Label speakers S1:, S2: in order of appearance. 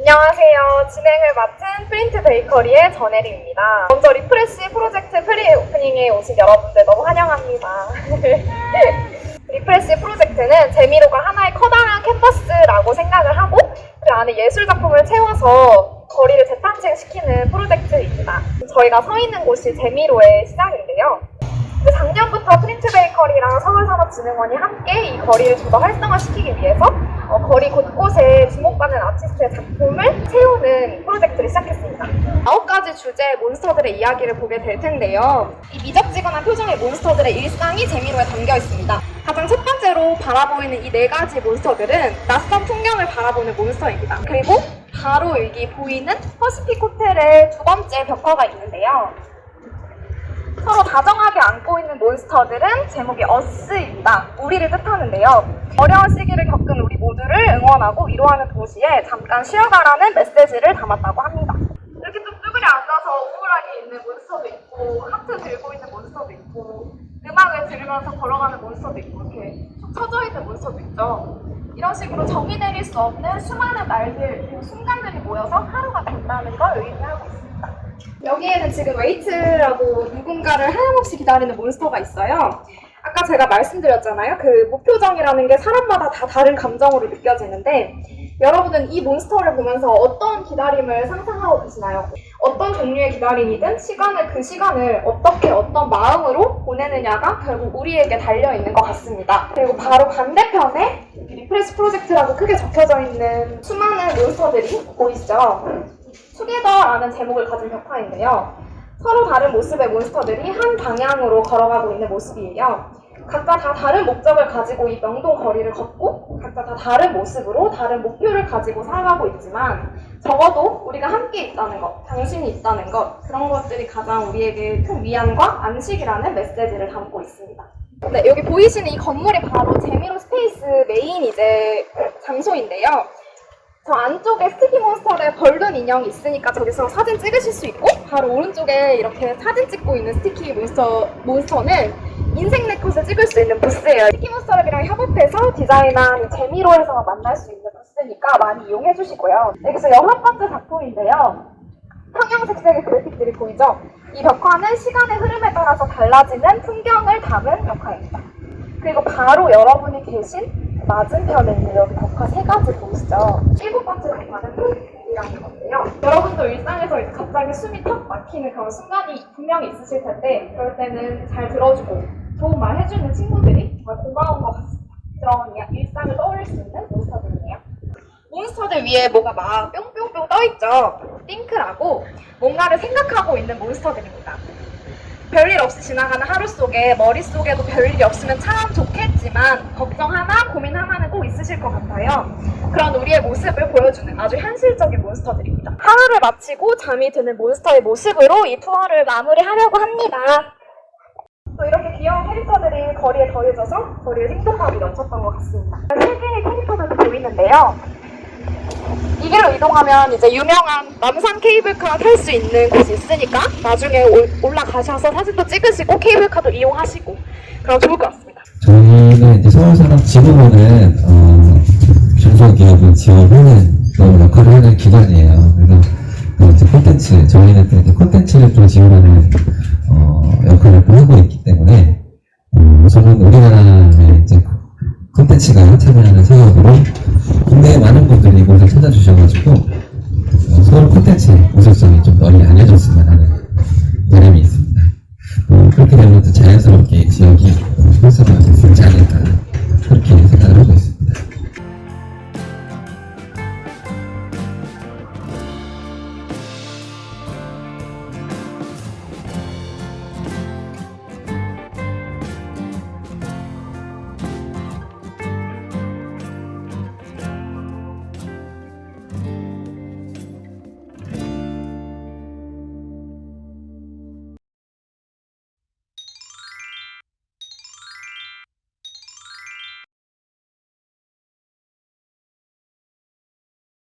S1: 안녕하세요. 진행을 맡은 프린트 베이커리의 전혜리입니다. 먼저 리프레시 프로젝트 프리오프닝에 오신 여러분들 너무 환영합니다. 리프레시 프로젝트는 재미로가 하나의 커다란 캔버스라고 생각을 하고 그 안에 예술 작품을 채워서 거리를 재탄생시키는 프로젝트입니다. 저희가 서 있는 곳이 재미로의 시장인데요. 작년부터 프린트 베이커리랑 서울산업진흥원이 함께 이 거리를 좀 더 활성화시키기 위해서 거리 곳곳에 주목받는 아티스트의 작품을 채우는 프로젝트를 시작했습니다. 9가지 주제의 몬스터들의 이야기를 보게 될 텐데요. 이 미적지근한 표정의 몬스터들의 일상이 재미로에 담겨 있습니다. 가장 첫 번째로 바라보이는 이 4가지 몬스터들은 낯선 풍경을 바라보는 몬스터입니다. 그리고 바로 여기 보이는 퍼시픽 호텔의 두 번째 벽화가 있는데요. 서로 다정하게 안고 있는 몬스터들은 제목이 어스입니다. 우리를 뜻하는데요. 어려운 시기를 겪은 우리 모두를 응원하고 위로하는 동시에 잠깐 쉬어가라는 메시지를 담았다고 합니다. 이렇게 좀 쭈그려 앉아서 우울하게 있는 몬스터도 있고 하트 들고 있는 몬스터도 있고 음악을 들으면서 걸어가는 몬스터도 있고 이렇게 쭉 처져 있는 몬스터도 있죠. 이런 식으로 정의 내릴 수 없는 수많은 날들, 순간들이 모여서 하루가 된다는 걸 의미하고 있습니다. 여기에는 지금 웨이트라고 누군가를 하염없이 기다리는 몬스터가 있어요. 아까 제가 말씀드렸잖아요. 그 목표정이라는 게 사람마다 다 다른 감정으로 느껴지는데 여러분은 이 몬스터를 보면서 어떤 기다림을 상상하고 계시나요? 어떤 종류의 기다림이든 그 시간을 어떻게 어떤 마음으로 보내느냐가 결국 우리에게 달려있는 것 같습니다. 그리고 바로 반대편에 리프레시 프로젝트라고 크게 적혀져 있는 수많은 몬스터들이 보이시죠? 투게더라는 제목을 가진 벽화인데요. 서로 다른 모습의 몬스터들이 한 방향으로 걸어가고 있는 모습이에요. 각자 다 다른 목적을 가지고 이 명동 거리를 걷고 각자 다 다른 모습으로 다른 목표를 가지고 살아가고 있지만 적어도 우리가 함께 있다는 것, 당신이 있다는 것 그런 것들이 가장 우리에게 큰 위안과 안식이라는 메시지를 담고 있습니다. 네, 여기 보이시는 이 건물이 바로 재미로 스페이스 메인 장소인데요. 저 안쪽에 스티키 몬스터의 벌룬 인형이 있으니까 저기서 사진 찍으실 수 있고 바로 오른쪽에 이렇게 사진 찍고 있는 스티키 몬스터는 인생 네컷을 찍을 수 있는 부스예요. 스티키 몬스터랑 협업해서 디자인한 재미로에서 만날 수 있는 부스니까 많이 이용해 주시고요. 여기서 6번째 작품인데요. 형형색색의 그래픽들이 보이죠? 이 벽화는 시간의 흐름에 따라서 달라지는 풍경을 담은 벽화입니다. 그리고 바로 여러분이 계신 맞은편에 있는 여기 벽화 3가지 보이시죠? 7번째 벽화는 톡이라는 건데요. 여러분도 일상에서 이제 갑자기 숨이 턱 막히는 그런 순간이 분명히 있으실 텐데 그럴 때는 잘 들어주고 좋은 말 해주는 친구들이 정말 고마운 것 같습니다. 그런 일상을 떠올릴 수 있는 몬스터들이네요. 몬스터들 위에 뭐가 막 뿅뿅뿅 떠있죠? 띵크라고 뭔가를 생각하고 있는 몬스터들입니다. 별일 없이 지나가는 하루 속에 머릿속에도 별일이 없으면 참 좋겠지만 걱정 하나, 고민 하나는 꼭 있으실 것 같아요. 그런 우리의 모습을 보여주는 아주 현실적인 몬스터들입니다. 하루를 마치고 잠이 드는 몬스터의 모습으로 이 투어를 마무리하려고 합니다. 또 이렇게 귀여운 캐릭터들이 거리에 더해져서 거리에 생동감이 넘쳤던 것 같습니다. 3개의 캐릭터들도 보이는데요. 이 길로 이동하면 이제 유명한 남산 케이블카 탈 수 있는 곳이 있으니까 나중에 올라가셔서 사진도 찍으시고 케이블카도 이용하시고 그럼 좋을 것 같습니다.
S2: 저희는 이제 서울산업진흥원은 중소기업을 지원하는 그런 역할을 하는 기관이에요. 그래서 이제 콘텐츠, 저희는 또 콘텐츠를 좀 지원하는 역할을 또 하고 있기 때문에 우선은 우리나라의 이제 콘텐츠가 참여하는 사업으로 국내에 많은 분들이 이곳을 찾아주셔가지고 서울 콘텐츠 우수성이 좀 널리 알려졌으면 하는 바람이 있습니다. 그렇게 되면 또 자연스럽게 지역이 활성화